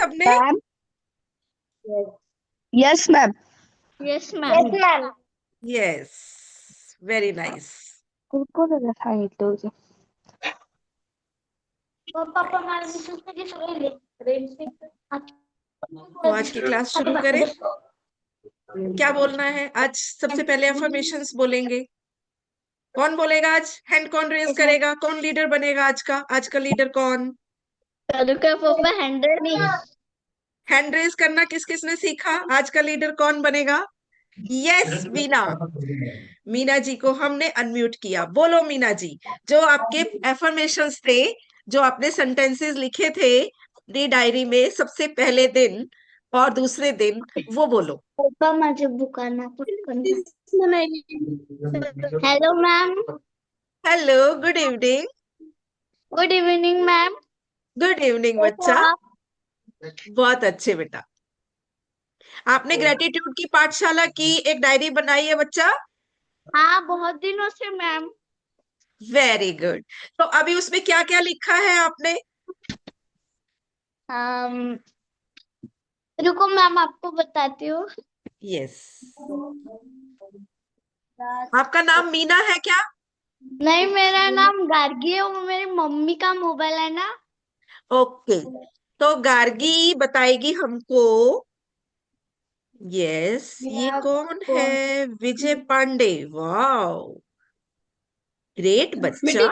सबने? Ma'am. Yes ma'am. Yes yes ma'am. Ma'am. Yes, very nice. Kurkure सांगितलं होतं. पापा मला दुसरी सगळे तो आज की क्लास शुरू करें? क्या बोलना है आज? सबसे पहले अफर्मेशंस बोलेंगे। कौन बोलेगा आज? हैंड कौन रेज करेगा? कौन लीडर बनेगा आज का? आज का लीडर कौन? करू का पापा 100 हैंड रेज करना किस किसने सीखा? आज का लीडर कौन बनेगा? यस, मीना। मीना जी को हमने अनम्यूट किया। बोलो मीना जी, जो आपके एफर्मेशंस थे, जो आपने सेंटेंसेस लिखे थे अपनी डायरी में सबसे पहले दिन और दूसरे दिन, वो बोलो। पप्पा माझ्या बुकांना पटकन hello ma'am. Hello, good evening. Good evening ma'am. Good evening बच्चा। बहुत अच्छे बेटा। आपने ग्रेटिट्यूड की पाठशाला की एक डायरी बनाई है बच्चा? हाँ, बहुत दिनों से मैम। Very good. तो अभी उसमें क्या क्या लिखा है आपने? रुको मैम, आपको बताती हूँ। यस। आपका नाम मीना है क्या? नहीं, मेरा नाम गार्गी है, वो मेरी मम्मी का मोबाइल है ना। ओके, तो गार्गी बताएगी हमको। यस, ये कौन है? विजय पांडे। वाओ, ग्रेट बच्चा।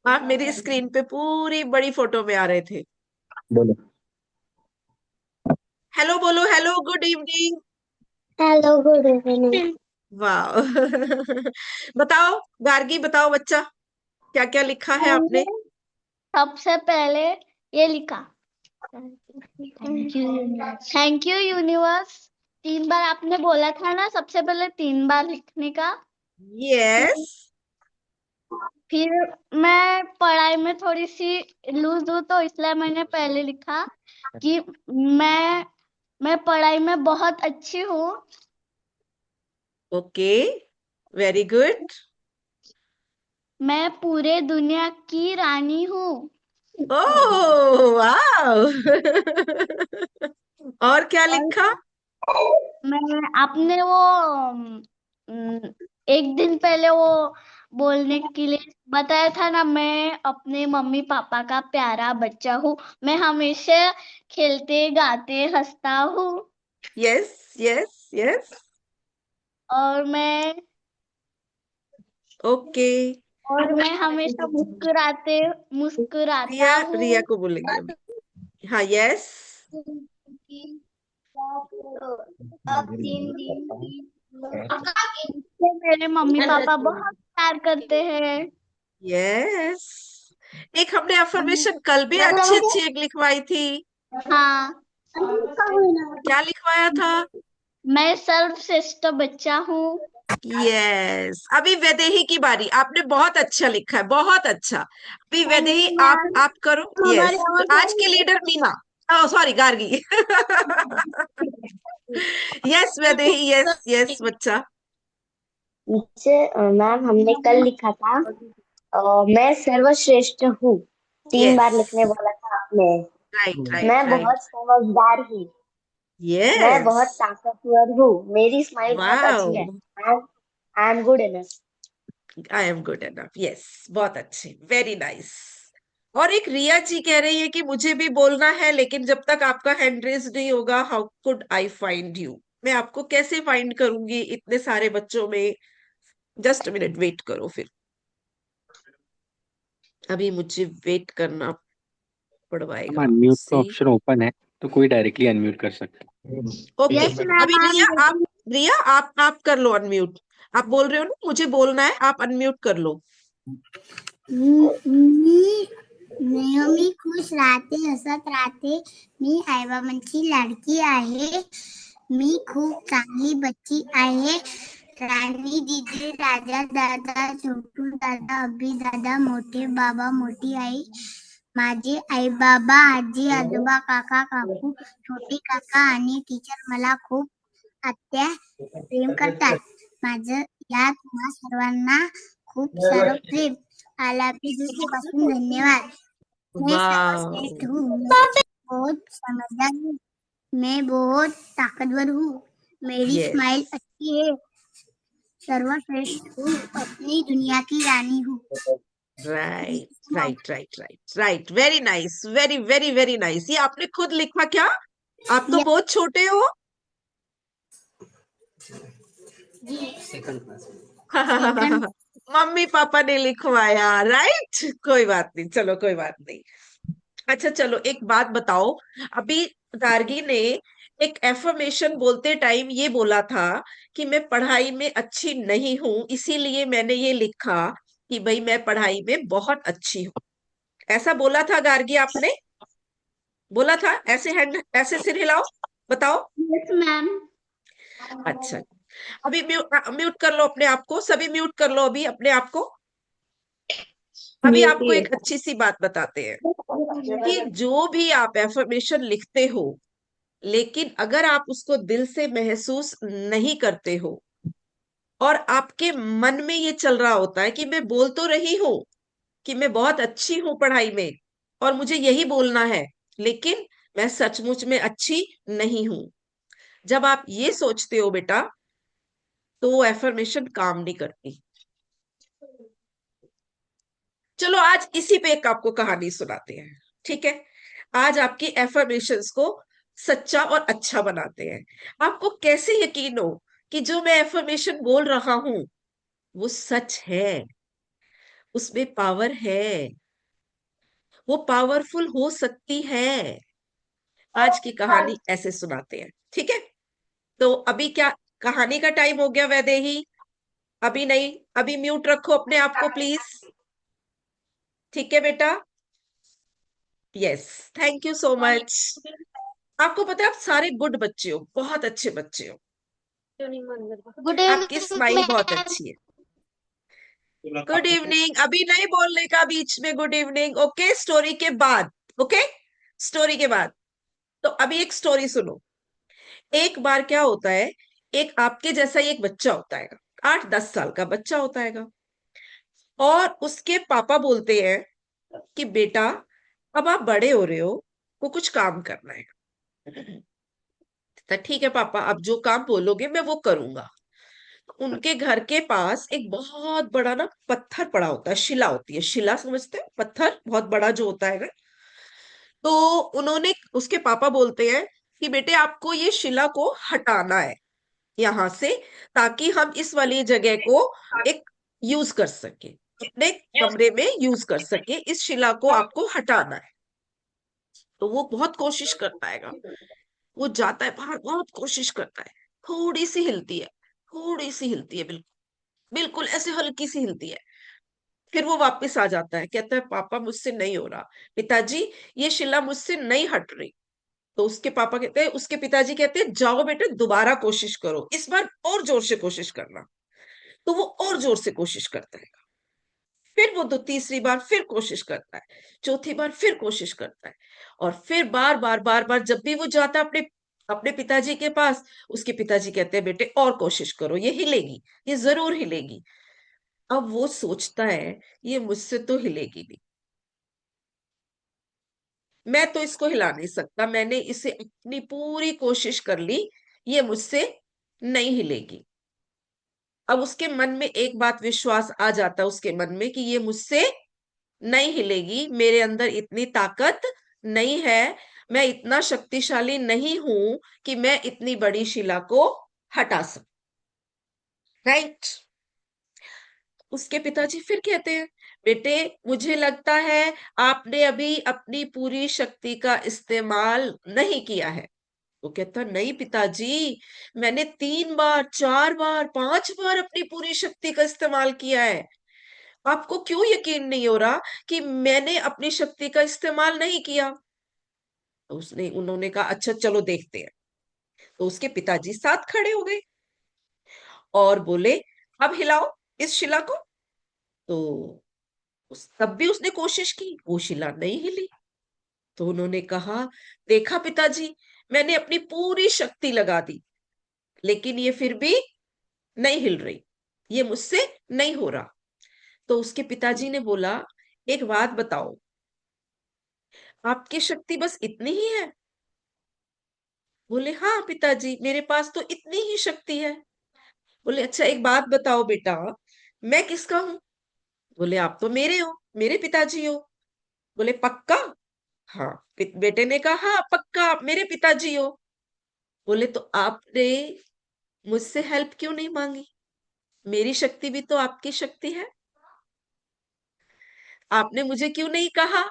आप मेरी स्क्रीन पे पूरी बड़ी फोटो में आ रहे थे। बोलो. हेलो बोलो। Hello, good evening. Hello, good evening. वाह। बताओ गार्गी, बताओ बच्चा, क्या क्या लिखा है आपने? सबसे पहले ये लिखा, थैंक यू यूनिवर्स। 3 बार आपने बोला था ना, सबसे पहले 3 बार लिखने का। यस। फिर मैं पढ़ाई में थोड़ी सी लूज हूँ, तो इसलिए मैंने पहले लिखा कि मैं पढ़ाई में बहुत अच्छी हूँ। Okay, very good. मैं पूरे दुनिया की रानी हूँ। ओह वाह। और क्या और लिखा? मैं आपने वो एक दिन पहले वो बोलने के लिए बताया था ना, मैं अपने मम्मी पापा का प्यारा बच्चा हूँ। मैं हमेशा खेलते गाते हंसता हूँ। Yes yes yes. और मैं ओके। और मैं हमेशा मुस्कुराते मुस्कुराता रिया, हूँ। रिया को बोलेंगे अभी। हाँ, यस। अब 3 दिन मुझसे मेरे मम्मी पापा बहुत प्यार करते हैं। यस। एक हमने अफर्मेशन कल भी अच्छी अच्छी एक लिखवाई थी। हाँ, क्या लिखवाया था? मैं सर्वश्रेष्ठ बच्चा हूँ। यस। अभी वैदेही की बारी। आपने बहुत अच्छा लिखा है, बहुत अच्छा। अभी थैंक वैदेही, यू आप मैम। करो। हमारी यस, आवाज आ आज की रही है? Leader Meena. Oh sorry, Gargi. Yes Vaidehi, yes yes बच्चा। नीचे मैम हमने कल लिखा था. मैं सर्वश्रेष्ठ हूँ. 3 बार यस, लिखने बोला था आपने. राइट राइट मैं राइट। बहुत समझदार हूँ. मैं यस। बहुत ताकतवर हूँ. मेरी स्माइल बहुत अच्छी है. Wow, I am good enough. I am good enough. Yes, बहुत अच्छे, वेरी नाइस। और एक रिया जी कह रही है कि मुझे भी बोलना है, लेकिन जब तक आपका हैंड रेज नहीं होगा, how could I find you? मैं आपको कैसे फाइंड करूंगी इतने सारे बच्चों में? जस्ट मिनट वेट करो फिर। अभी मुझे वेट करना हम पड़वाएगा अनम्यूट का मुझसे। ऑप्शन ओपन है, तो कोई डायरेक्टली अनम्यूट कर सकता है. ओके, यस मैम, अभी आई एम रिया आप, वेटिंग। रिया आप कर लो अनम्यूट। आप बोल रहे हो ना मुझे बोलना है, आप अनम्यूट कर लो। नेहमी खुश राहते, हसत राहते. मी आईबाबांची लाडकी आहे. मी खूप चांगली बच्ची आहे. राणी दीदी, राजा दादा, छोटू दादा, अभि दादा, मोठे बाबा, मोठी आई, माझे आई बाबा, आजी आजोबा, काका काकू, छोटे काका आणि टीचर मला खूप आत्या प्रेम करतात. माझं या तुम्हा सर्वांना खूप सारं प्रेम. आय लव्ह यू दिवसापासून धन्यवाद. मैं वाह, सर्वश्रेष्ठ हूँ, मैं बहुत समझदार हूँ, मैं बहुत ताकतवर हूँ, मेरी यस, स्माइल अच्छी है, सर्वश्रेष्ठ हूँ, अपनी दुनिया की रानी हूँ। Right right right right right, very nice, very very very nice. ये आपने खुद लिखा क्या? आप तो Yes, बहुत छोटे हो। second, मम्मी पापा ने लिखवाया, राइट, कोई बात नहीं, चलो कोई बात नहीं। अच्छा चलो, एक बात बताओ, अभी गार्गी ने एक एफर्मेशन बोलते टाइम ये बोला था कि मैं पढ़ाई में अच्छी नहीं हूं, इसीलिए मैंने ये लिखा कि भाई मैं पढ़ाई में बहुत अच्छी हूँ। ऐसा बोला था गार्गी आपने? बोला था? ऐसे हैंड, ऐसे सिर हिलाओ, बताओ। Yes ma'am. अच्छा, अभी म्यूट कर लो अपने आप को, सभी म्यूट कर लो अभी अपने आप को। अभी आपको एक अच्छी सी बात बताते हैं कि जो भी आप एफर्मेशन लिखते हो, लेकिन अगर आप उसको दिल से महसूस नहीं करते हो और आपके मन में ये चल रहा होता है कि मैं बोल तो रही हूं कि मैं बहुत अच्छी हूं पढ़ाई में और मुझे यही बोलना है, लेकिन मैं सचमुच में अच्छी नहीं हूं, जब आप ये सोचते हो बेटा, तो वो एफर्मेशन काम नहीं करती। चलो आज इसी पे एक आपको कहानी सुनाते हैं, ठीक है? आज आपकी एफर्मेशंस को सच्चा और अच्छा बनाते हैं। आपको कैसे यकीन हो कि जो मैं एफर्मेशन बोल रहा हूं वो सच है, उसमें पावर है, वो पावरफुल हो सकती है। आज की कहानी ऐसे सुनाते हैं, ठीक है? तो अभी क्या कहानी का टाइम हो गया वैदेही? अभी नहीं, अभी म्यूट रखो अपने आप को प्लीज, ठीक है बेटा? Yes, thank you so much. आपको पता है आप सारे गुड बच्चे हो, बहुत अच्छे बच्चे हो, गुड आपकी इवनिंग स्माइल बहुत मैम। अच्छी है। गुड इवनिंग, अभी नहीं बोलने का बीच में गुड इवनिंग, ओके? स्टोरी के बाद, ओके? स्टोरी के बाद। तो अभी एक स्टोरी सुनो। एक बार क्या होता है, एक आपके जैसा ही एक बच्चा होता है, 8-10 साल का बच्चा होता है, और उसके पापा बोलते हैं कि बेटा अब आप बड़े हो रहे हो, को कुछ काम करना है। तो ठीक है पापा, अब जो काम बोलोगे मैं वो करूंगा। उनके घर के पास एक बहुत बड़ा ना पत्थर पड़ा होता है, शिला होती है, शिला समझते हैं, पत्थर बहुत बड़ा जो होता है ना। तो उन्होंने, उसके पापा बोलते हैं कि बेटे आपको ये शिला को हटाना है यहाँ से, ताकि हम इस वाली जगह को एक यूज कर सके, अपने कमरे में यूज कर सके, इस शिला को आपको हटाना है। तो वो बहुत कोशिश करता है, वो जाता है बाहर, बहुत कोशिश करता है, थोड़ी सी हिलती है, थोड़ी सी हिलती है, बिल्कुल बिल्कुल ऐसे हल्की सी हिलती है। फिर वो वापस आ जाता है, कहता है पापा मुझसे नहीं हो रहा, पिताजी ये शिला मुझसे नहीं हट रही। तो उसके पापा कहते हैं, उसके पिताजी कहते हैं जाओ बेटे दोबारा कोशिश करो, इस बार और जोर से कोशिश करना। तो वो और जोर से कोशिश करता है, फिर वो तीसरी बार फिर कोशिश करता है, चौथी बार फिर कोशिश करता है, और फिर बार बार बार बार जब भी वो जाता है अपने अपने पिताजी के पास, उसके पिताजी कहते हैं बेटे और कोशिश करो, ये हिलेगी, ये जरूर हिलेगी। अब वो सोचता है ये मुझसे तो हिलेगी नहीं, मैं तो इसको हिला नहीं सकता, मैंने इसे अपनी पूरी कोशिश कर ली, ये मुझसे नहीं हिलेगी। अब उसके मन में एक बात विश्वास आ जाता है, उसके मन में कि ये मुझसे नहीं हिलेगी, मेरे अंदर इतनी ताकत नहीं है, मैं इतना शक्तिशाली नहीं हूं कि मैं इतनी बड़ी शिला को हटा सकूं, राइट? उसके पिताजी फिर कहते हैं बेटे मुझे लगता है आपने अभी अपनी पूरी शक्ति का इस्तेमाल नहीं किया है। वो कहता नहीं पिताजी, मैंने 3 बार 4 बार 5 बार अपनी पूरी शक्ति का इस्तेमाल किया है, आपको क्यों यकीन नहीं हो रहा कि मैंने अपनी शक्ति का इस्तेमाल नहीं किया? तो उसने उन्होंने कहा अच्छा चलो देखते हैं। तो उसके पिताजी साथ खड़े हो गए और बोले अब हिलाओ इस शिला को। तो तब भी उसने कोशिश की, वो शिला नहीं हिली। तो उन्होंने कहा देखा पिताजी, मैंने अपनी पूरी शक्ति लगा दी, लेकिन ये फिर भी नहीं हिल रही, ये मुझसे नहीं हो रहा। तो उसके पिताजी ने बोला एक बात बताओ, आपकी शक्ति बस इतनी ही है? बोले हाँ पिताजी, मेरे पास तो इतनी ही शक्ति है। बोले अच्छा एक बात बताओ बेटा, मैं किसका हूं? बोले आप तो मेरे हो, मेरे पिताजी हो। बोले पक्का? हाँ। बेटे ने कहा हाँ पक्का आप मेरे पिताजी हो। बोले तो आपने मुझसे हेल्प क्यों नहीं मांगी? मेरी शक्ति भी तो आपकी शक्ति है। आपने मुझे क्यों नहीं कहा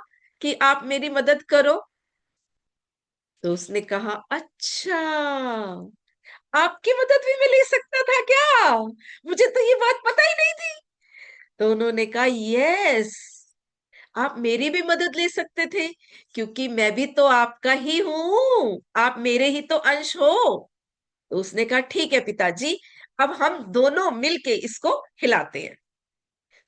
कि आप मेरी मदद करो? तो उसने कहा अच्छा, आपकी मदद भी मैं ले सकता था क्या? मुझे तो ये बात पता ही नहीं थी। तो उन्होंने कहा यस, आप मेरी भी मदद ले सकते थे, क्योंकि मैं भी तो आपका ही हूं, आप मेरे ही तो अंश हो। तो उसने कहा ठीक है पिताजी, अब हम दोनों मिलके इसको हिलाते हैं।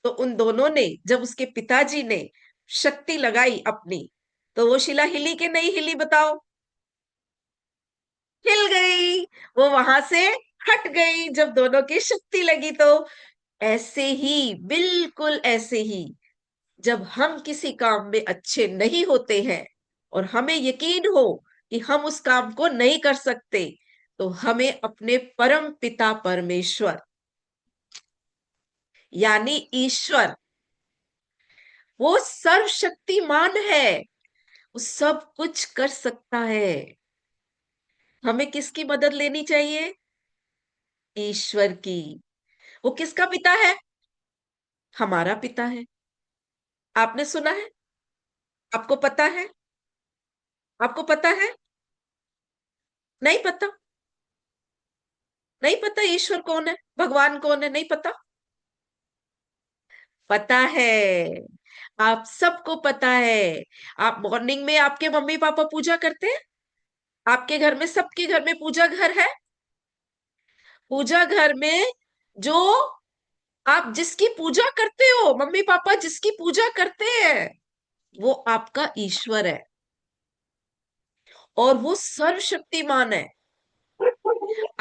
तो उन दोनों ने, जब उसके पिताजी ने शक्ति लगाई अपनी, तो वो शिला हिली कि नहीं हिली बताओ? हिल गई। वो वहां से हट गई जब दोनों की शक्ति लगी। तो ऐसे ही, बिल्कुल ऐसे ही, जब हम किसी काम में अच्छे नहीं होते हैं और हमें यकीन हो कि हम उस काम को नहीं कर सकते, तो हमें अपने परम पिता परमेश्वर यानी ईश्वर, वो सर्वशक्तिमान है, वो सब कुछ कर सकता है। हमें किसकी मदद लेनी चाहिए? ईश्वर की। वो किसका पिता है? हमारा पिता है। आपने सुना है? आपको पता है? आपको पता है? नहीं पता? नहीं पता ईश्वर कौन है, भगवान कौन है? नहीं पता? पता है, आप सबको पता है। आप मॉर्निंग में आपके मम्मी पापा पूजा करते हैं? आपके घर में, सबके घर में पूजा घर है। पूजा घर में जो आप जिसकी पूजा करते हो, मम्मी पापा जिसकी पूजा करते हैं, वो आपका ईश्वर है और वो सर्वशक्तिमान है।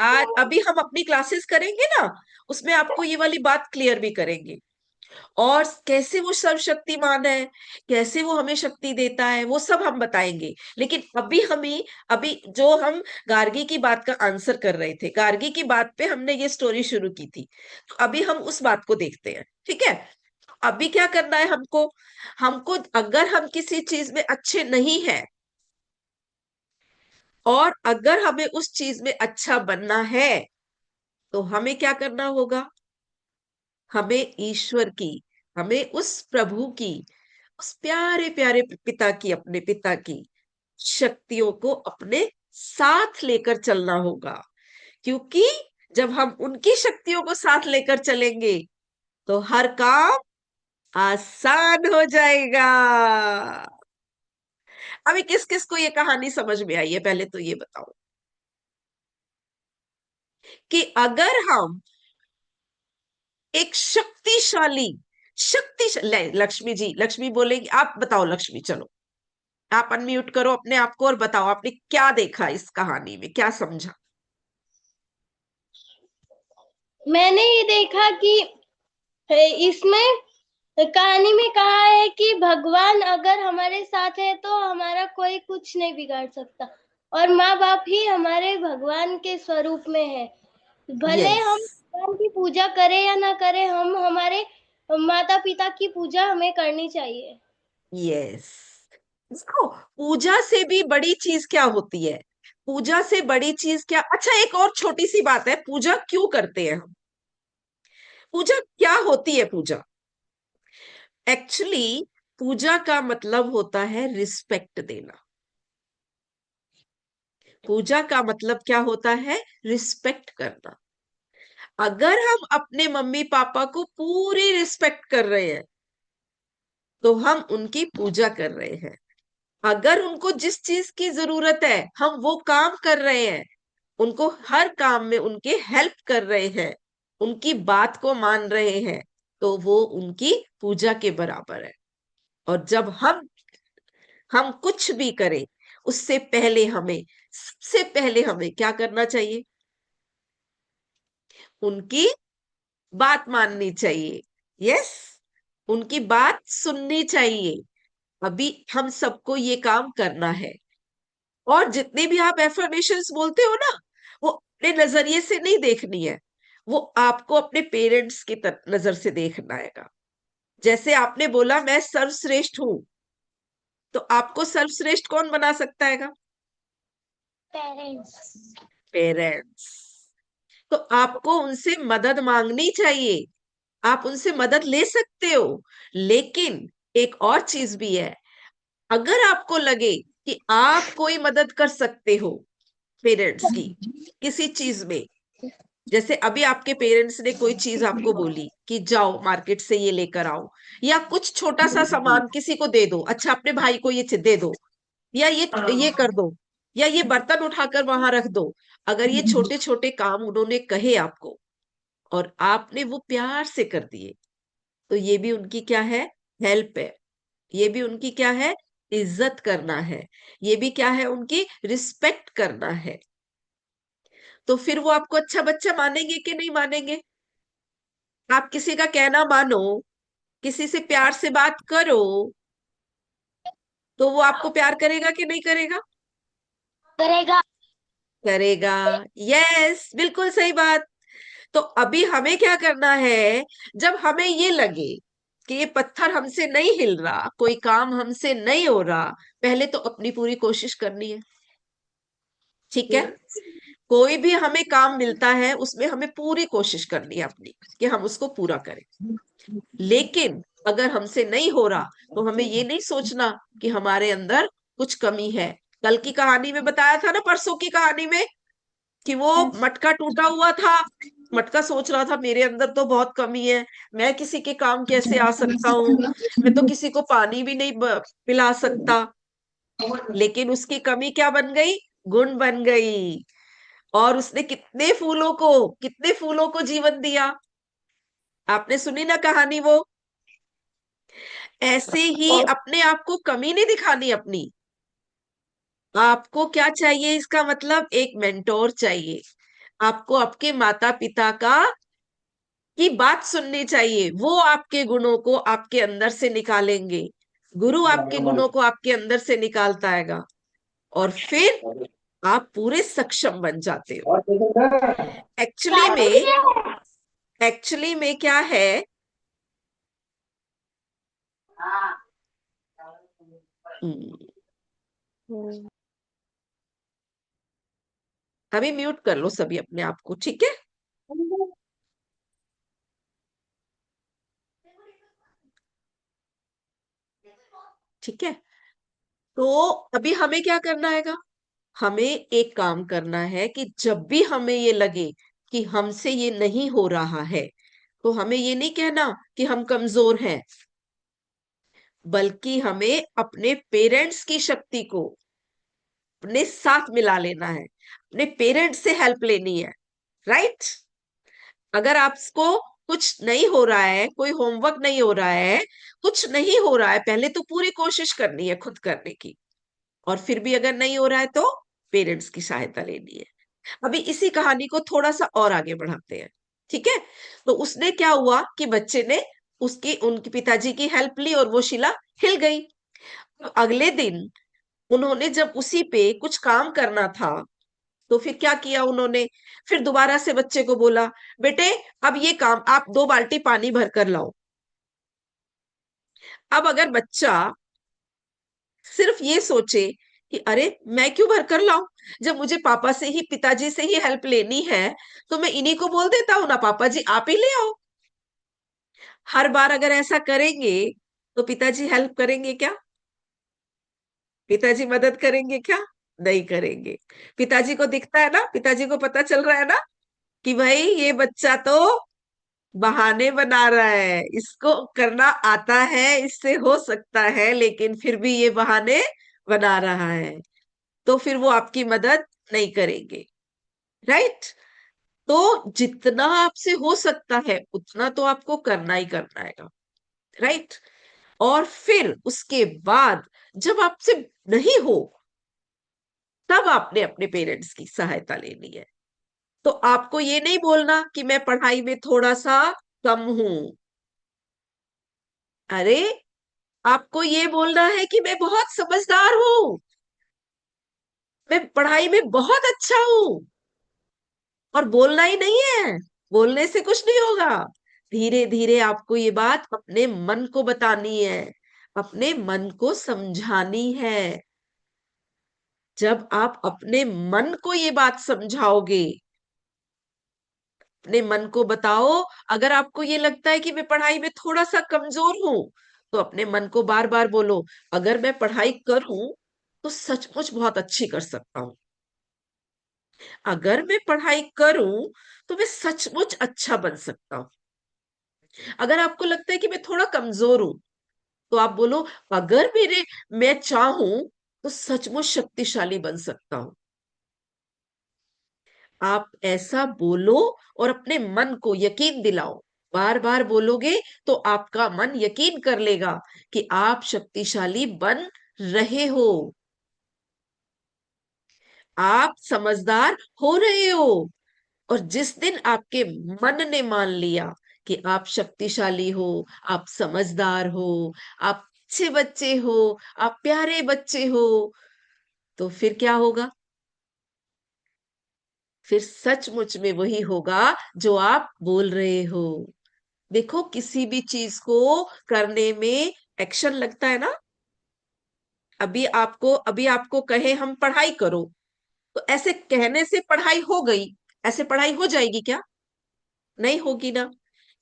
आज अभी हम अपनी क्लासेस करेंगे ना, उसमें आपको ये वाली बात क्लियर भी करेंगे, और कैसे वो सर्वशक्तिमान है, कैसे वो हमें शक्ति देता है, वो सब हम बताएंगे। लेकिन अभी जो हम गार्गी की बात का आंसर कर रहे थे, गार्गी की बात पे हमने ये स्टोरी शुरू की थी, तो अभी हम उस बात को देखते हैं, ठीक है? अभी क्या करना है हमको? हमको, अगर हम किसी चीज में अच्छे नहीं है और अगर हमें उस चीज में अच्छा बनना है, तो हमें क्या करना होगा? हमें ईश्वर की, हमें उस प्रभु की, उस प्यारे प्यारे पिता की, अपने पिता की शक्तियों को अपने साथ लेकर चलना होगा। क्योंकि जब हम उनकी शक्तियों को साथ लेकर चलेंगे, तो हर काम आसान हो जाएगा। अभी किस किस को ये कहानी समझ में आई है, पहले तो ये बताओ कि अगर हम एक शक्तिशाली, लक्ष्मी जी, लक्ष्मी बोलेगी, आप बताओ लक्ष्मी, चलो आप अनम्यूट करो अपने आप को और बताओ आपने क्या देखा इस कहानी में, क्या समझा? मैंने ये देखा कि इसमें कहानी में कहा है कि भगवान अगर हमारे साथ है तो हमारा कोई कुछ नहीं बिगाड़ सकता, और माँ बाप ही हमारे भगवान के स्वरूप में है। भले यस, हम भगवान की पूजा करें या ना करें, हम हमारे माता पिता की पूजा हमें करनी चाहिए। यस। देखो, पूजा से भी बड़ी चीज क्या होती है? पूजा से बड़ी चीज क्या? अच्छा एक और छोटी सी बात है, पूजा क्यों करते हैं हम? पूजा क्या होती है? पूजा एक्चुअली, पूजा का मतलब होता है रिस्पेक्ट देना। पूजा का मतलब क्या होता है? रिस्पेक्ट करना। अगर हम अपने मम्मी पापा को पूरी रिस्पेक्ट कर रहे हैं, तो हम उनकी पूजा कर रहे हैं। अगर उनको जिस चीज की जरूरत है हम वो काम कर रहे हैं, उनको हर काम में उनके हेल्प कर रहे हैं, उनकी बात को मान रहे हैं, तो वो उनकी पूजा के बराबर है। और जब हम कुछ भी करें, उससे पहले हमें, सबसे पहले हमें क्या करना चाहिए? उनकी बात माननी चाहिए। यस, उनकी बात सुननी चाहिए। अभी हम सबको ये काम करना है। और जितने भी आप एफर्मेशंस बोलते हो ना, वो अपने नजरिए से नहीं देखनी है, वो आपको अपने पेरेंट्स की नजर से देखना है। जैसे आपने बोला मैं सर्वश्रेष्ठ हूं, तो आपको सर्वश्रेष्ठ कौन बना सकता है? पेरेंट्स। पेरेंट्स। तो आपको उनसे मदद मांगनी चाहिए, आप उनसे मदद ले सकते हो। लेकिन एक और चीज भी है, अगर आपको लगे कि आप कोई मदद कर सकते हो पेरेंट्स की किसी चीज में, जैसे अभी आपके पेरेंट्स ने कोई चीज आपको बोली कि जाओ मार्केट से ये लेकर आओ, या कुछ छोटा सा सामान किसी को दे दो, अच्छा अपने भाई को ये दे दो, या ये कर दो, या ये बर्तन उठाकर वहां रख दो। अगर ये छोटे छोटे काम उन्होंने कहे आपको और आपने वो प्यार से कर दिए, तो ये भी उनकी क्या है? हेल्प है। ये भी उनकी क्या है? इज्जत करना है। ये भी क्या है? उनकी रिस्पेक्ट करना है। तो फिर वो आपको अच्छा बच्चा मानेंगे कि नहीं मानेंगे? आप किसी का कहना मानो, किसी से प्यार से बात करो, तो वो आपको प्यार करेगा कि नहीं करेगा? करेगा। करेगा। यस, बिल्कुल सही बात। तो अभी हमें क्या करना है? जब हमें ये लगे कि ये पत्थर हमसे नहीं हिल रहा, कोई काम हमसे नहीं हो रहा, पहले तो अपनी पूरी कोशिश करनी है। ठीक है? कोई भी हमें काम मिलता है, उसमें हमें पूरी कोशिश करनी है अपनी कि हम उसको पूरा करें। लेकिन अगर हमसे नहीं हो रहा, तो हमें ये नहीं सोचना कि हमारे अंदर कुछ कमी है। कल की कहानी में बताया था ना, परसों की कहानी में, कि वो मटका टूटा हुआ था, मटका सोच रहा था मेरे अंदर तो बहुत कमी है, मैं किसी के काम कैसे आ सकता हूँ, मैं तो किसी को पानी भी नहीं पिला सकता। लेकिन उसकी कमी क्या बन गई? गुण बन गई। और उसने कितने फूलों को जीवन दिया। आपने सुनी ना कहानी वो? ऐसे ही अपने आप को कमी नहीं दिखानी अपनी। आपको क्या चाहिए? इसका मतलब एक मेंटोर चाहिए। आपको आपके माता पिता का की बात सुननी चाहिए, वो आपके गुणों को आपके अंदर से निकालेंगे। गुरु आपके गुणों को आपके अंदर से निकालता है, और फिर आप पूरे सक्षम बन जाते हो। एक्चुअली में क्या है? हम्म, अभी म्यूट कर लो सभी अपने आप को, ठीक है? ठीक है। तो अभी हमें क्या करना है? हमें एक काम करना है कि जब भी हमें ये लगे कि हमसे ये नहीं हो रहा है, तो हमें ये नहीं कहना कि हम कमजोर हैं, बल्कि हमें अपने पेरेंट्स की शक्ति को अपने साथ मिला लेना है, अपने पेरेंट्स से हेल्प लेनी है। राइट? अगर आपको कुछ नहीं हो रहा है, कोई होमवर्क नहीं हो रहा है, कुछ नहीं हो रहा है, पहले तो पूरी कोशिश करनी है खुद करने की, और फिर भी अगर नहीं हो रहा है तो पेरेंट्स की सहायता लेनी है। अभी इसी कहानी को थोड़ा सा और आगे बढ़ाते हैं। ठीक है? तो उसने क्या हुआ कि बच्चे ने उनके पिताजी की हेल्प ली और वो शिला हिल गई। तो अगले दिन उन्होंने जब उसी पे कुछ काम करना था, तो फिर क्या किया उन्होंने? फिर दोबारा से बच्चे को बोला, बेटे अब ये काम आप 2 बाल्टी पानी भर कर लाओ। अब अगर बच्चा सिर्फ ये सोचे कि अरे मैं क्यों भर कर लाऊं, जब मुझे पापा से ही पिताजी से ही हेल्प लेनी है, तो मैं इन्हीं को बोल देता हूं ना, पापा जी आप ही ले आओ। हर बार अगर ऐसा करेंगे, तो पिताजी हेल्प करेंगे क्या? पिताजी मदद करेंगे क्या? नहीं करेंगे। पिताजी को दिखता है ना, पिताजी को पता चल रहा है ना कि भाई ये बच्चा तो बहाने बना रहा है, इसको करना आता है, इससे हो सकता है, लेकिन फिर भी ये बहाने बना रहा है, तो फिर वो आपकी मदद नहीं करेंगे। राइट? तो जितना आपसे हो सकता है उतना तो आपको करना ही करना है। राइट? और फिर उसके बाद जब आपसे नहीं हो, तब आपने अपने पेरेंट्स की सहायता लेनी है। तो आपको ये नहीं बोलना कि मैं पढ़ाई में थोड़ा सा कम हूं। अरे आपको ये बोलना है कि मैं बहुत समझदार हूं, मैं पढ़ाई में बहुत अच्छा हूं। और बोलना ही नहीं है, बोलने से कुछ नहीं होगा। धीरे धीरे आपको ये बात अपने मन को बतानी है, अपने मन को समझानी है। जब आप अपने मन को ये बात समझाओगे, अपने मन को बताओ। अगर आपको ये लगता है कि मैं पढ़ाई में थोड़ा सा कमजोर हूं, तो अपने मन को बार बार बोलो, अगर मैं पढ़ाई करूं तो सचमुच बहुत अच्छी कर सकता हूं। अगर मैं पढ़ाई करूं तो मैं सचमुच अच्छा बन सकता हूं। अगर आपको लगता है कि मैं थोड़ा कमजोर हूं, तो आप बोलो, अगर मैं चाहूं तो सचमुच शक्तिशाली बन सकता हूं। आप ऐसा बोलो और अपने मन को यकीन दिलाओ। बार बार बोलोगे तो आपका मन यकीन कर लेगा कि आप शक्तिशाली बन रहे हो, आप समझदार हो रहे हो। और जिस दिन आपके मन ने मान लिया कि आप शक्तिशाली हो, आप समझदार हो, आप अच्छे बच्चे हो, आप प्यारे बच्चे हो, तो फिर क्या होगा? फिर सचमुच में वही होगा जो आप बोल रहे हो। देखो, किसी भी चीज को करने में एक्शन लगता है ना। अभी आपको कहे हम पढ़ाई करो, तो ऐसे कहने से पढ़ाई हो गई, ऐसे पढ़ाई हो जाएगी क्या? नहीं होगी ना।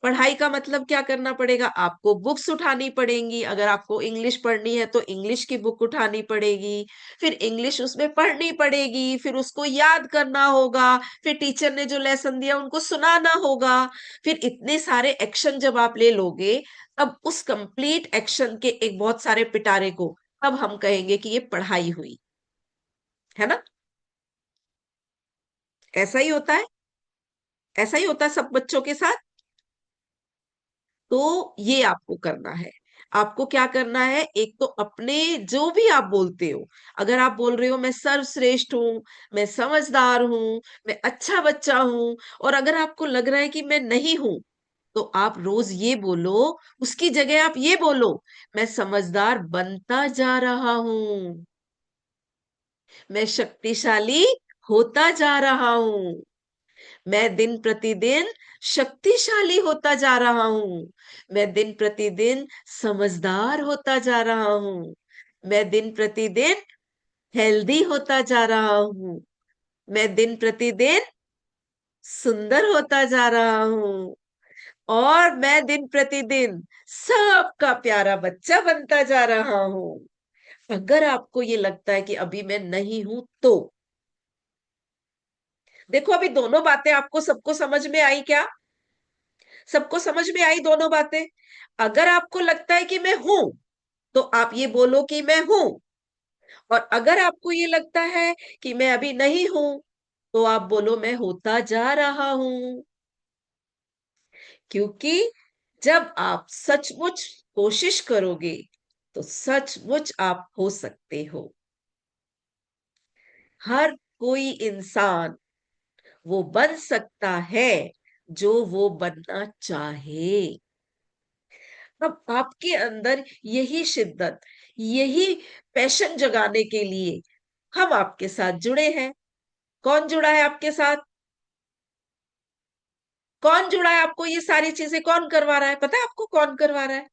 पढ़ाई का मतलब क्या करना पड़ेगा? आपको बुक्स उठानी पड़ेंगी। अगर आपको इंग्लिश पढ़नी है तो इंग्लिश की बुक उठानी पड़ेगी, फिर इंग्लिश उसमें पढ़नी पड़ेगी, फिर उसको याद करना होगा, फिर टीचर ने जो लेसन दिया उनको सुनाना होगा। फिर इतने सारे एक्शन जब आप ले लोगे, तब उस कंप्लीट एक्शन के एक बहुत सारे पिटारे को तब हम कहेंगे कि ये पढ़ाई हुई, है ना। ऐसा ही होता है, ऐसा ही होता है सब बच्चों के साथ। तो ये आपको करना है। आपको क्या करना है? एक तो अपने जो भी आप बोलते हो, अगर आप बोल रहे हो मैं सर्वश्रेष्ठ हूं, मैं समझदार हूं, मैं अच्छा बच्चा हूं, और अगर आपको लग रहा है कि मैं नहीं हूं, तो आप रोज ये बोलो। उसकी जगह आप ये बोलो, मैं समझदार बनता जा रहा हूं, मैं शक्तिशाली होता जा रहा हूं, मैं दिन प्रतिदिन शक्तिशाली होता जा रहा हूं, मैं दिन प्रतिदिन समझदार होता जा रहा हूं, मैं दिन प्रतिदिन हेल्दी होता जा रहा हूं, मैं दिन प्रतिदिन सुंदर होता जा रहा हूं, और मैं दिन प्रतिदिन सबका प्यारा बच्चा बनता जा रहा हूं। अगर आपको ये लगता है कि अभी मैं नहीं हूं, तो देखो, अभी दोनों बातें आपको सबको समझ में आई क्या? सबको समझ में आई दोनों बातें? अगर आपको लगता है कि मैं हूं, तो आप ये बोलो कि मैं हूं। और अगर आपको ये लगता है कि मैं अभी नहीं हूं, तो आप बोलो मैं होता जा रहा हूं। क्योंकि जब आप सचमुच कोशिश करोगे, तो सचमुच आप हो सकते हो। हर कोई इंसान वो बन सकता है जो वो बनना चाहे। अब आपके अंदर यही शिद्दत, यही पैशन जगाने के लिए हम आपके साथ जुड़े हैं। कौन जुड़ा है आपके साथ? कौन जुड़ा है? आपको ये सारी चीजें कौन करवा रहा है? पता है आपको कौन करवा रहा है?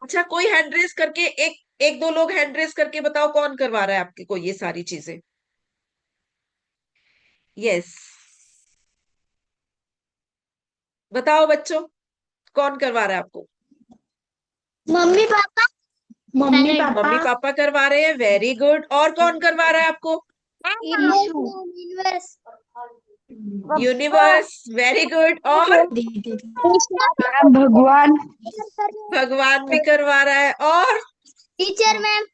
अच्छा, कोई हैंड रेस करके, एक एक दो लोग हैंड रेस करके बताओ, कौन करवा रहा है आपके को ये सारी चीजें? यस, बताओ बच्चों, कौन करवा रहा है आपको? Mummy papa. Mummy mummy papa करवा रहे हैं, वेरी गुड। और कौन करवा रहा है आपको? Universe, very good. और भगवान। भगवान भी करवा रहा है। और टीचर मैम।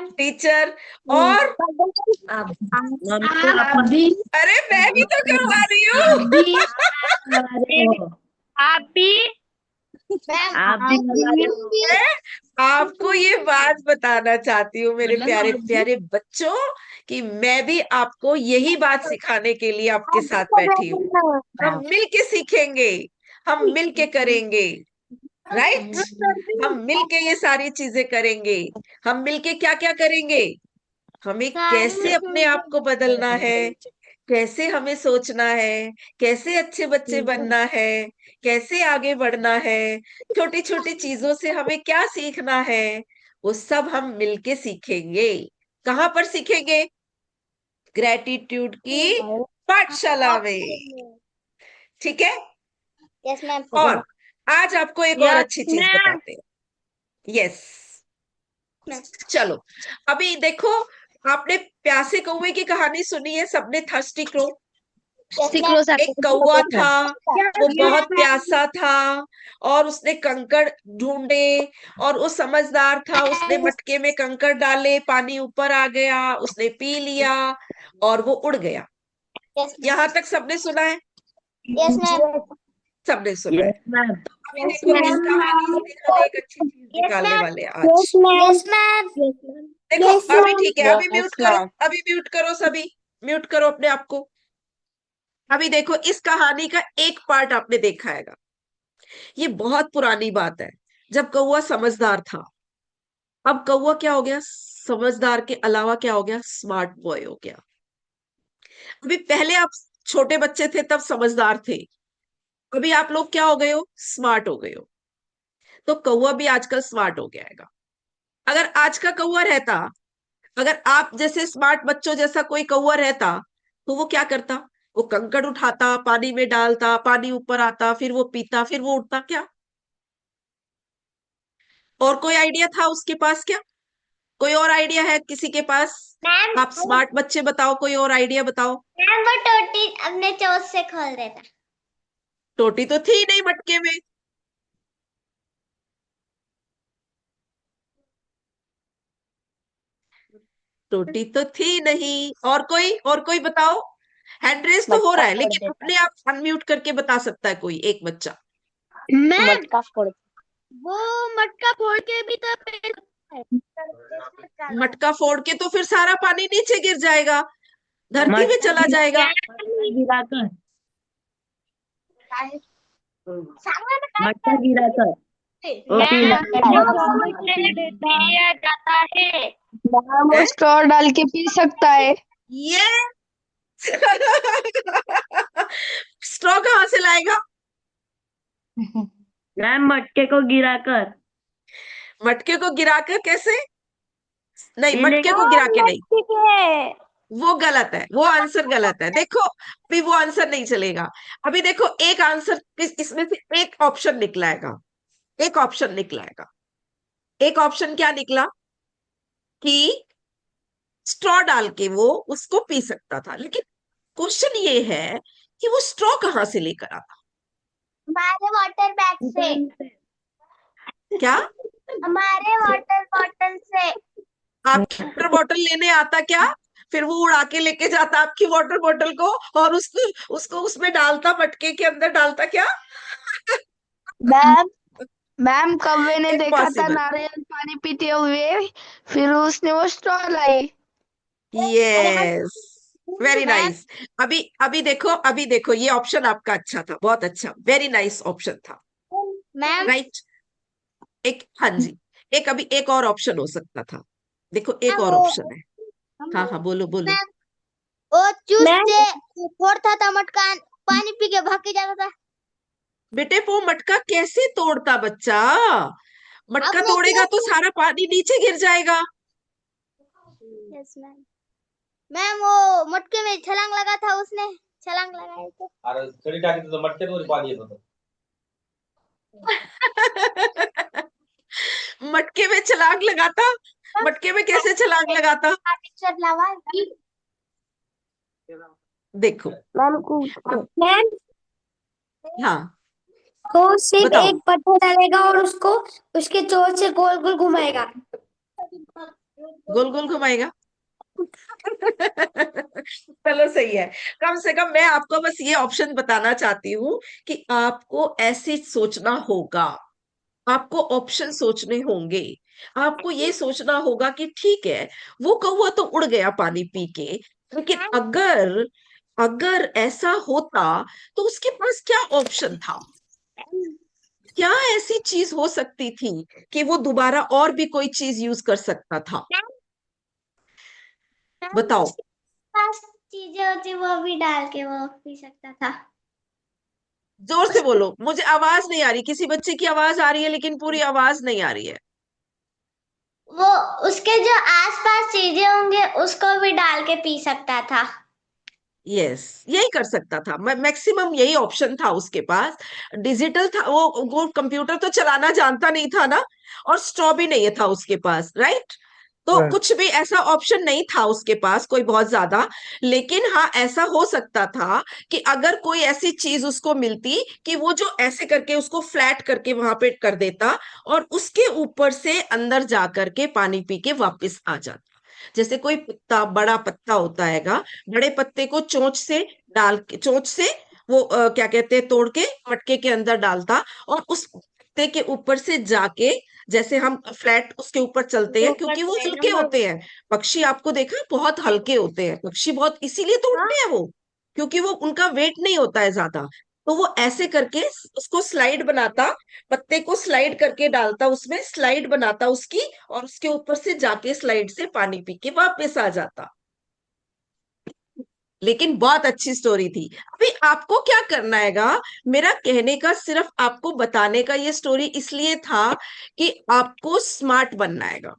टीचर। और अरे मैं भी तो करवा रही हूँ। आप भी मैं आपको ये बात बताना चाहती हूँ मेरे प्यारे प्यारे बच्चों, कि मैं भी आपको यही बात सिखाने के लिए आपके साथ बैठी हूँ। हम मिल के सीखेंगे, हम मिल के करेंगे। राइट। हम मिलके ये सारी चीजें करेंगे। हम मिलके क्या क्या करेंगे, हमें कैसे अपने आप को बदलना है, कैसे हमें सोचना है, कैसे अच्छे बच्चे बनना है, कैसे आगे बढ़ना है, छोटी छोटी चीजों से हमें क्या सीखना है, वो सब हम मिलके सीखेंगे। कहाँ पर सीखेंगे? ग्रेटिट्यूड की पाठशाला में। ठीक है। Yes ma'am. और आज आपको एक और अच्छी चीज बताते हैं। यस, चलो अभी देखो, आपने प्यासे कौवे की कहानी सुनी है सबने, थर्स्टी क्रो। एक कौवा था, वो बहुत प्यासा था और उसने कंकड़ ढूंढे, और वो समझदार था, उसने मटके में कंकड़ डाले, पानी ऊपर आ गया, उसने पी लिया और वो उड़ गया। यहाँ तक सबने सुना है? Yes ma'am. सबने सुना है। तो अभी यस देखो, इस मैम। कहानी से हम एक अच्छी चीज निकालने वाले हैं आज। Yes ma'am. देखो Yes, अभी ma'am. ठीक है, अभी म्यूट करो, अभी म्यूट करो सभी, म्यूट करो अपने आप को। अभी देखो, इस कहानी का एक पार्ट आपने देखा है। ये बहुत पुरानी बात है, जब कौवा समझदार था। अब कौवा क्या हो गया? समझदार के अलावा क्या हो गया? स्मार्ट बॉय हो गया। अभी पहले आप छोटे बच्चे थे तब समझदार थे, अभी आप लोग क्या हो गए हो? स्मार्ट हो गए हो। तो कौवा भी आजकल स्मार्ट हो गया है। अगर आज का कौवा रहता, अगर आप जैसे स्मार्ट बच्चों जैसा कोई कौवा रहता, तो वो क्या करता? वो कंकड़ उठाता, पानी में डालता, पानी ऊपर आता, फिर वो पीता, फिर वो उठता क्या? और कोई आइडिया था उसके पास क्या? कोई और आइडिया है किसी के पास? मैम आप स्मार्ट बच्चे बताओ, कोई और आइडिया बताओ। मैम वो टोटी अपने चोंच से खोल देता। टोटी तो थी नहीं मटके में। टोटी तो थी नहीं। और कोई बताओ। हैंड रेस तो हो रहा है, लेकिन अपने आप अनम्यूट करके बता सकता है कोई एक बच्चा। मैम मटका फोड़। वो मटका फोड़ के भी तो मटका फोड़ के तो फिर सारा पानी नीचे गिर जाएगा, धरती में चला जाएगा। गिराकर मटका गिराकर दिया जाता है। हैं? स्ट्रॉ डाल के पी सकता है। ये स्ट्रॉ कहाँ से लाएगा? मैम मटके को गिराकर मटके को गिराकर कैसे? नहीं, पीने मटके को गिरा के नहीं, वो गलत है, वो आंसर गलत है। देखो अभी वो आंसर नहीं चलेगा। अभी देखो, एक आंसर इसमें से एक ऑप्शन निकलाएगा, एक ऑप्शन निकलाएगा। एक ऑप्शन क्या निकला? कि स्ट्रॉ डाल के वो उसको पी सकता था, लेकिन क्वेश्चन ये है कि वो स्ट्रॉ कहाँ से लेकर आता? हमारे वाटर बैग से, क्या? हमारे वाटर बॉटल से। आपकी वाटर बॉटल लेने आता क्या? फिर वो उड़ा के लेके जाता आपकी वाटर बॉटल को, और उसको उसको उसमें डालता, मटके के अंदर डालता क्या? मैम मैम कौवे ने देखा था Impossible. नारियल पानी पीते हुए, फिर उसने वो स्ट्रॉ लाई। Yes, very nice. अभी अभी देखो ये ऑप्शन आपका अच्छा था, बहुत अच्छा, वेरी नाइस ऑप्शन था। Ma'am right. एक, हाँ जी, एक अभी एक और ऑप्शन हो सकता था। देखो एक और ऑप्शन है। हाँ हाँ, बोलो बोलो। मैम वो चूस से फोड़ता था मटका, पानी पी के भाग के जाता था। बेटे वो मटका कैसे तोड़ता बच्चा? मटका आपने तोड़ेगा तो किया? सारा पानी नीचे गिर जाएगा। Yes ma'am. मैम वो मटके में छलांग लगा था, उसने छलांग लगाई तो अरे छडी टाकी तर मटक्यात पाणी येत होतं. मटके में छलांग लगाता? मटके में कैसे छलांग लगाता? पिक्चर लावा। देखो, मैम हाँ वो सिर्फ बताओ। एक पत्थर डालेगा और उसको उसके चोट से गोल गोल घुमाएगा। गोल गोल घुमाएगा। चलो सही है। कम से कम मैं आपको बस ये ऑप्शन बताना चाहती हूँ कि आपको ऐसे सोचना होगा, आपको ऑप्शन सोचने होंगे। आपको ये सोचना होगा कि ठीक है, वो कौवा तो उड़ गया पानी पी के, लेकिन अगर अगर ऐसा होता तो उसके पास क्या ऑप्शन था? क्या ऐसी चीज हो सकती थी कि वो दोबारा और भी कोई चीज यूज कर सकता था? बताओ। पास चीजें होती वो भी डाल के वो पी सकता था। जोर से बोलो, मुझे आवाज नहीं आ रही। किसी बच्चे की आवाज आ रही है लेकिन पूरी आवाज नहीं आ रही है। वो उसके जो आसपास चीजें होंगे उसको भी डाल के पी सकता था। यस, यही कर सकता था। मैक्सिमम यही ऑप्शन था उसके पास। डिजिटल था वो कंप्यूटर तो चलाना जानता नहीं था ना, और स्ट्रॉ भी नहीं था उसके पास, राइट? तो कुछ भी ऐसा ऑप्शन नहीं था उसके पास कोई बहुत ज्यादा। लेकिन हाँ, ऐसा हो सकता था कि अगर कोई ऐसी चीज उसको मिलती कि वो जो ऐसे करके उसको फ्लैट करके वहां पे कर देता, और उसके ऊपर से अंदर जा करके पानी पी के वापस आ जाता। जैसे कोई पत्ता, बड़ा पत्ता होता हैगा, बड़े पत्ते को चोंच से डाल के, चोंच से वो क्या कहते हैं, तोड़ के मटके के अंदर डालता, और उस पत्ते के ऊपर से जाके, जैसे हम फ्लैट उसके ऊपर चलते हैं, क्योंकि वो हल्के होते हैं। पक्षी आपको देखा, बहुत हल्के होते हैं पक्षी, बहुत, इसीलिए तो उड़ते हैं वो, क्योंकि वो उनका वेट नहीं होता है ज्यादा। तो वो ऐसे करके उसको स्लाइड बनाता, पत्ते को स्लाइड करके डालता, उसमें स्लाइड बनाता उसकी, और उसके ऊपर से जाके स्लाइड से पानी पी के वापस आ जाता। लेकिन बहुत अच्छी स्टोरी थी। अभी आपको क्या करना हैगा, मेरा कहने का, सिर्फ आपको बताने का ये स्टोरी इसलिए था कि आपको स्मार्ट बनना हैगा।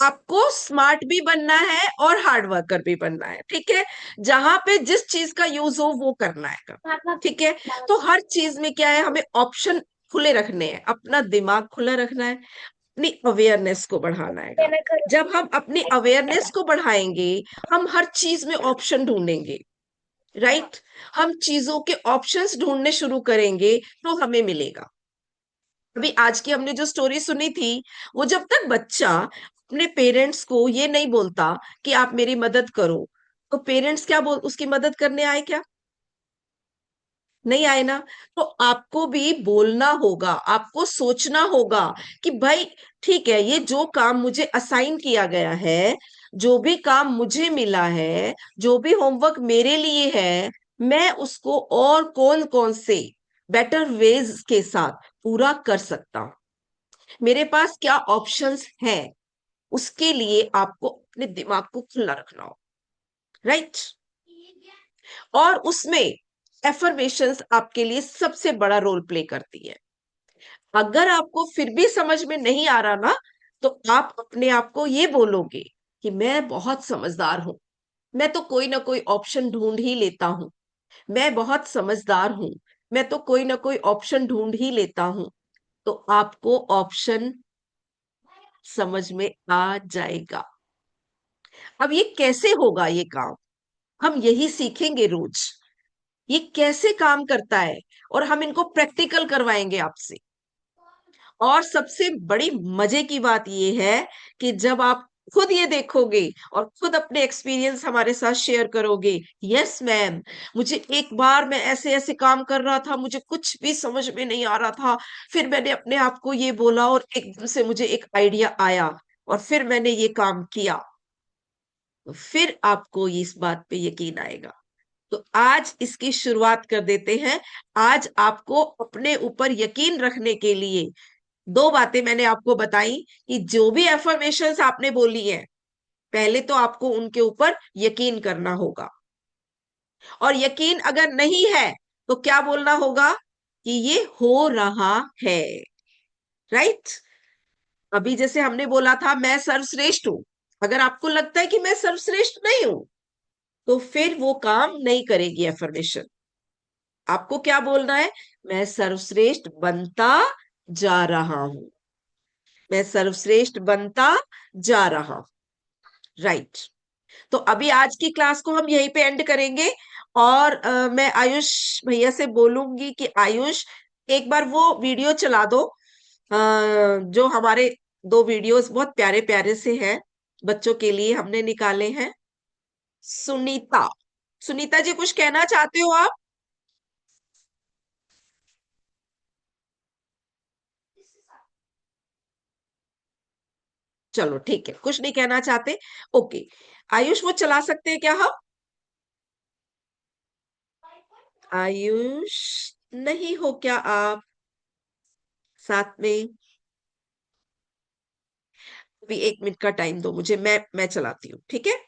आपको स्मार्ट भी बनना है और हार्ड वर्कर भी बनना है, ठीक है? जहां पे जिस चीज का यूज हो वो करना है, ठीक है? तो हर चीज में क्या है, हमें ऑप्शन खुले रखने हैं, अपना दिमाग खुला रखना है, अपनी अवेयरनेस को बढ़ाना है। जब हम अपनी अवेयरनेस को बढ़ाएंगे, हम हर चीज में ऑप्शन ढूंढेंगे, राइट? हम चीजों के ऑप्शंस ढूंढने शुरू करेंगे तो हमें मिलेगा। अभी आज की हमने जो स्टोरी सुनी थी, वो जब तक बच्चा अपने पेरेंट्स को ये नहीं बोलता कि आप मेरी मदद करो, तो पेरेंट्स क्या बोल, उसकी मदद करने आए क्या? नहीं आए ना। तो आपको भी बोलना होगा, आपको सोचना होगा कि भाई ठीक है, ये जो काम मुझे असाइन किया गया है, जो भी काम मुझे मिला है, जो भी होमवर्क मेरे लिए है, मैं उसको और कौन कौन से बेटर वेज के साथ पूरा कर सकता हूं। मेरे पास क्या ऑप्शंस हैं, उसके लिए आपको अपने दिमाग को खुला रखना हो, राइट? और उसमें एफर्मेशंस आपके लिए सबसे बड़ा रोल प्ले करती है। अगर आपको फिर भी समझ में नहीं आ रहा ना, तो आप अपने आप को ये बोलोगे कि मैं बहुत समझदार हूं, मैं तो कोई ना कोई ऑप्शन ढूंढ ही लेता हूं, मैं बहुत समझदार हूं, मैं तो कोई ना कोई ऑप्शन ढूंढ ही लेता हूं। तो आपको ऑप्शन समझ में आ जाएगा। अब ये कैसे होगा ये काम, हम यही सीखेंगे रोज, ये कैसे काम करता है, और हम इनको प्रैक्टिकल करवाएंगे आपसे। और सबसे बड़ी मजे की बात ये है कि जब आप खुद ये देखोगे और खुद अपने एक्सपीरियंस हमारे साथ शेयर करोगे, यस मैम, मुझे एक बार मैं ऐसे ऐसे काम कर रहा था, मुझे कुछ भी समझ में नहीं आ रहा था, फिर मैंने अपने आप को ये बोला और एकदम से मुझे एक आइडिया आया, और फिर मैंने ये काम किया, तो फिर आपको इस बात पे यकीन आएगा। तो आज इसकी शुरुआत कर देते हैं। आज आपको अपने ऊपर यकीन रखने के लिए दो बातें मैंने आपको बताई, कि जो भी एफर्मेशंस आपने बोली है, पहले तो आपको उनके ऊपर यकीन करना होगा, और यकीन अगर नहीं है तो क्या बोलना होगा, कि ये हो रहा है, राइट? अभी जैसे हमने बोला था, मैं सर्वश्रेष्ठ हूं। अगर आपको लगता है कि मैं सर्वश्रेष्ठ नहीं हूं, तो फिर वो काम नहीं करेगी एफर्मेशन। आपको क्या बोलना है, मैं सर्वश्रेष्ठ बनता जा रहा हूं, मैं सर्वश्रेष्ठ बनता जा रहा हूं, राइट? तो अभी आज की क्लास को हम यहीं पे एंड करेंगे, और मैं आयुष भैया से बोलूंगी कि आयुष, एक बार वो वीडियो चला दो, जो हमारे दो वीडियोस बहुत प्यारे प्यारे से हैं, बच्चों के लिए हमने निकाले हैं। सुनीता, सुनीता जी, कुछ कहना चाहते हो आप? चलो ठीक है, कुछ नहीं कहना चाहते, ओके। आयुष, वो चला सकते हैं क्या हम? आयुष, नहीं हो क्या आप? साथ में। अभी 1 मिनट का टाइम दो मुझे, मैं चलाती हूँ, ठीक है।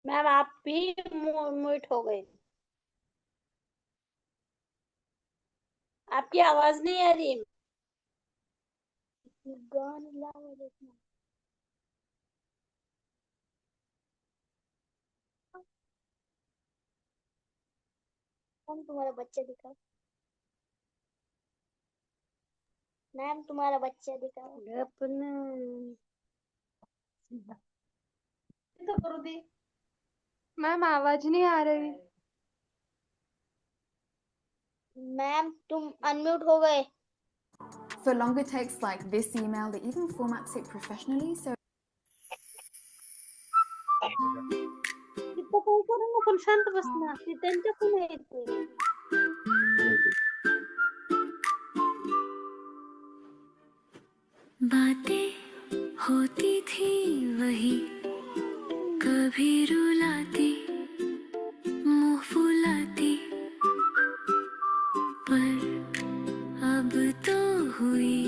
मैम आप भी म्यूट हो गए। आपकी आवाज नहीं आ रही। मैम तुम्हारा बच्चा दिखाओ। मैम तुम्हारा बच्चा दिखाओ। अपना तो करो दी। मैम आवाज नहीं आ रही। मैम तुम अनम्यूट हो गए। For longer texts like this email, they even format it professionally. So तिथं काय करू नको, शांत बस ना. ती त्यांच्याकडून येते. बातें होती थी वही, कभी रुलाती मुंह फुलाती, पर अब तो हुई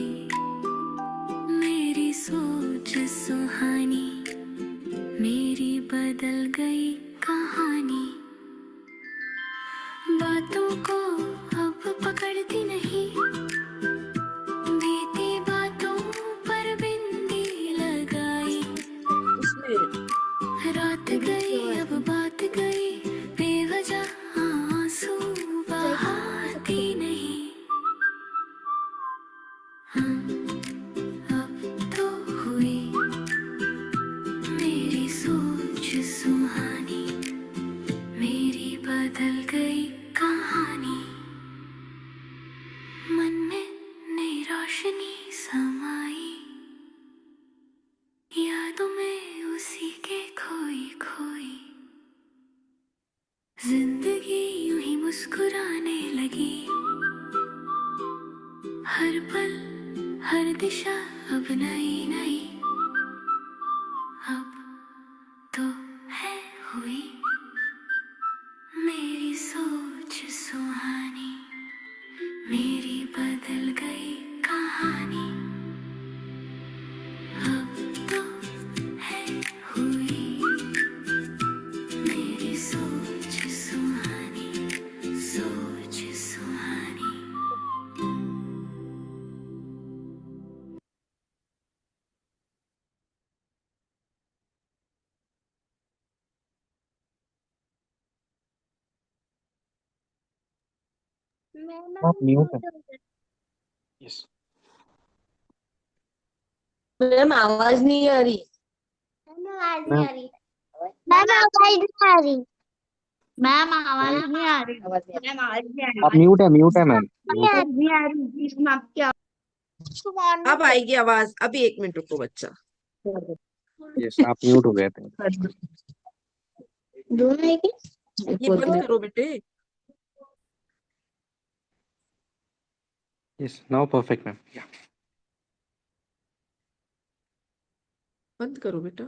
मेरी सोच सुहानी, मेरी बदल गई कहानी। बातों को अब पकड़ती नहीं, बीती बातों पर बिंदी लगाई। रात गई अब बात गई, बेवजह आंसू बहाती नहीं। अब तो हुई मेरी सोच सुहानी, मेरी बदल गई कहानी। मन में नई रोशनी समाई, यादों में उसी के खोई खोई। जिंदगी यूं ही मुस्कुराने लगी, हर पल हर दिशा अब नई नई। अब तो है हुई मेरी सोच सुहानी, मेरी बदल गई कहानी। अब तो है हुई मेरी सोच सुहानी, सोच सुहानी। आप म्यूट है। यस मैम आवाज नहीं आ रही। आवाज नहीं मैम आ रही। मैम आवाज नहीं आ रही। मैम आवाज नहीं आ रही। आवाज नहीं आ रही। मैम आवाज नहीं आ आप रही। म्यूट है मैम, म्यूट है। नहीं आ रही। इसमें आपकी अब आएगी आवाज, अभी 1 मिनट रुको बच्चा। यस आप म्यूट हो गए थे। दोनों है कि ये बंद करो बेटे। Yes now perfect ma'am. या बंद करो बेटा।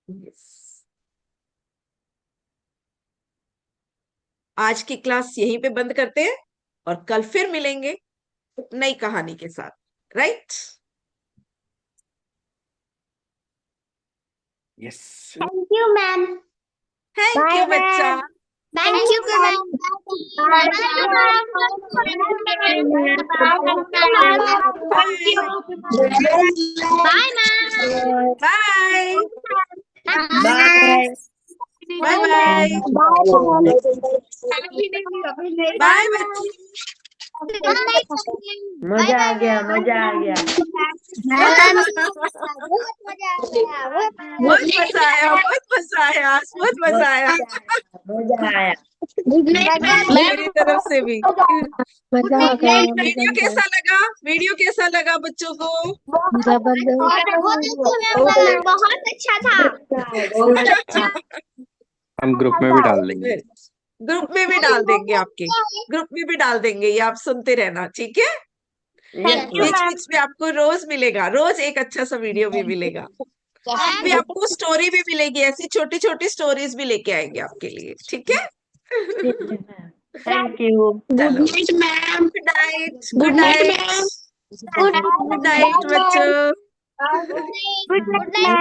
Yes. आज की क्लास यहीं पे बंद करते हैं और कल फिर मिलेंगे नई कहानी के साथ, right? Yes thank you ma'am. Thank you बच्चा। Thank you ma'am. Bye ma'am. Bye bye bye bye bye bye बच्ची। मजा आ गया, मजा आ गया। बहुत मजा आया, बहुत मजा आया, बहुत मजा आया। मजा आया। मेरी तरफ से भी। मजा आ गया, वीडियो कैसा लगा? वीडियो कैसा लगा बच्चों को? बहुत अच्छा था। हम ग्रुप में भी डाल देंगे। ग्रुप में भी डाल देंगे, आपके ग्रुप में भी डाल देंगे, ये आप सुनते रहना, ठीक है? बीच बीच में आपको रोज मिलेगा, रोज एक अच्छा सा वीडियो भी मिलेगा। भी आपको स्टोरी भी मिलेगी, ऐसी छोटी छोटी स्टोरीज भी लेके आएंगे आपके लिए, ठीक है? Thank you. चलो, ma'am. Good night, good night, good night बच्चों। Good night.